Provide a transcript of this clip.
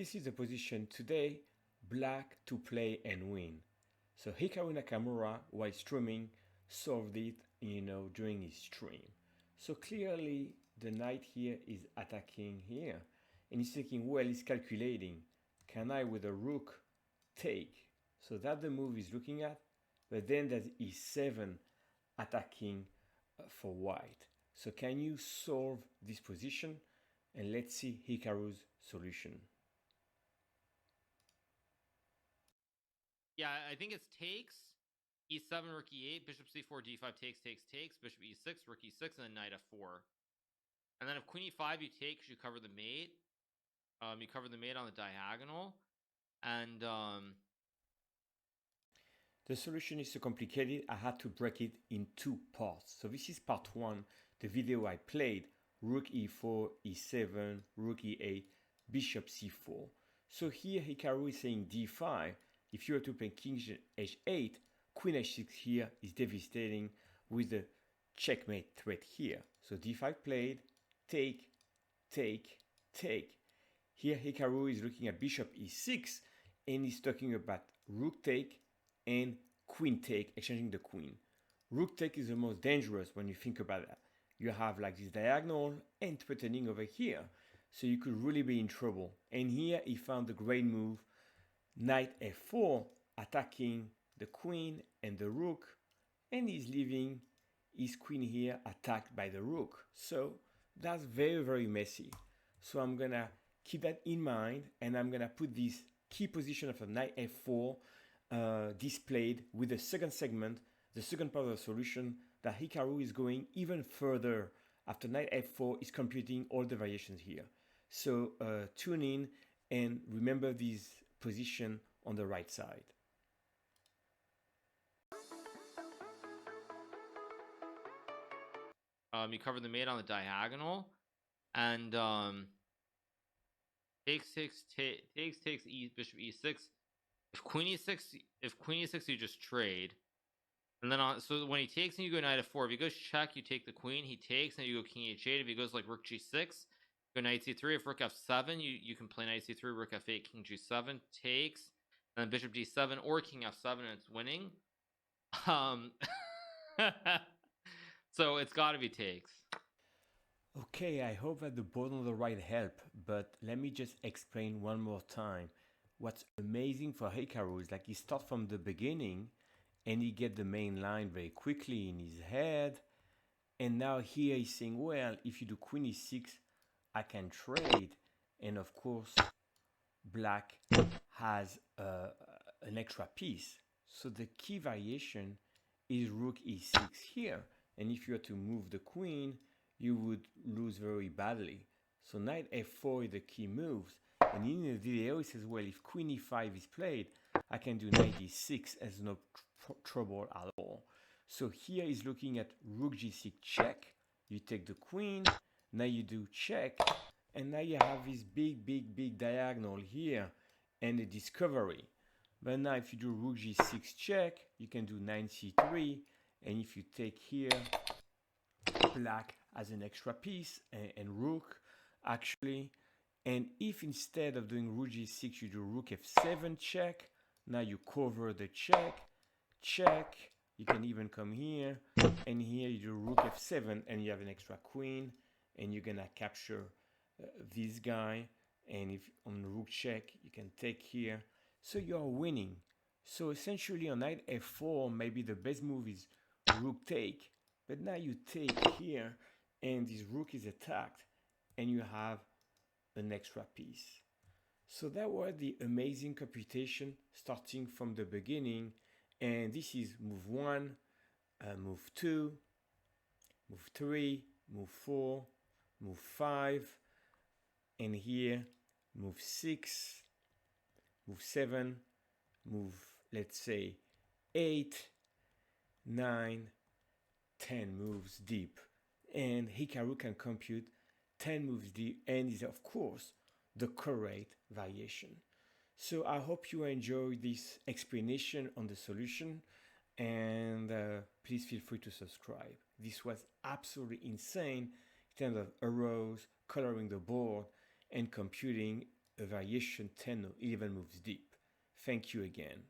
this is the position today, black to play and win. So Hikaru Nakamura, while streaming, solved it, during his stream. So clearly the knight here is attacking here. And he's thinking, well, he's calculating. Can I, with a rook, take? So that's the move he's looking at. But then there's e7 attacking for white. So can you solve this position? And let's see Hikaru's solution. Yeah, I think it's takes, e7, rook e8, bishop c4, d5, takes, bishop e6, rook e6, and then knight f4. And then if queen e5 you take, you cover the mate. You cover the mate on the diagonal. And the solution is so complicated, I had to break it in two parts. So this is part one, the video I played, rook e4, e7, rook e8, bishop c4. So here Hikaru is saying d5. If you were to play king h8, queen h6 here is devastating with the checkmate threat here. So d5 played, take, take, take. Here Hikaru is looking at bishop e6 and he's talking about rook take and queen take, exchanging the queen. Rook take is the most dangerous when you think about that. You have like this diagonal and threatening over here. So you could really be in trouble. And here he found the great move, knight f4, attacking the queen and the rook. And he's leaving his queen here attacked by the rook. So that's very, very messy. So I'm going to keep that in mind. And I'm going to put this key position of a knight f4 displayed with the second segment, the second part of the solution, that Hikaru is going even further. After knight f4 is computing all the variations here. So tune in and remember this position on the right side. You cover the mate on the diagonal. And takes, bishop e6. If queen e6, you just trade. And then so when he takes and you go knight f4, if he goes check, you take the queen. He takes and you go king h8. If he goes like rook g6, go knight c3. If rook f7, you can play knight c3, rook f8, king g7, takes, and then bishop d7 or king f7, and it's winning. So it's got to be takes. Okay, I hope that the board on the right help, but let me just explain one more time. What's amazing for Hikaru is like he starts from the beginning and he get the main line very quickly in his head. And now here he's saying, well, if you do queen e6, I can trade. And of course, black has an extra piece. So the key variation is rook e6 here. And if you were to move the queen, you would lose very badly. So knight f4 is the key moves. And in the video, it says, well, if queen e5 is played, I can do knight d6 as no trouble at all. So here he's looking at rook g6 check. You take the queen, now you do check, and now you have this big diagonal here and a discovery. But now if you do rook g6 check, you can do knight c3, and if you take here, black has an extra piece and rook actually. And if instead of doing rook g6 you do rook f7 check, now you cover the check, check. You can even come here, and here you do rook f7 and you have an extra queen, and you're gonna capture this guy. And if on rook check you can take here, so you're winning. So essentially on knight f4 maybe the best move is rook take, but now you take here and this rook is attacked and you have an extra piece. So that was the amazing computation starting from the beginning. And this is move 1, move 2, move 3, move 4, move 5, and here move 6, move 7, move, let's say, 8, 9, 10 moves deep. And Hikaru can compute 10 moves deep, and is of course the correct variation. So I hope you enjoyed this explanation on the solution, and please feel free to subscribe. This was absolutely insane in terms of arrows, coloring the board, and computing a variation 10 or 11 moves deep. Thank you again.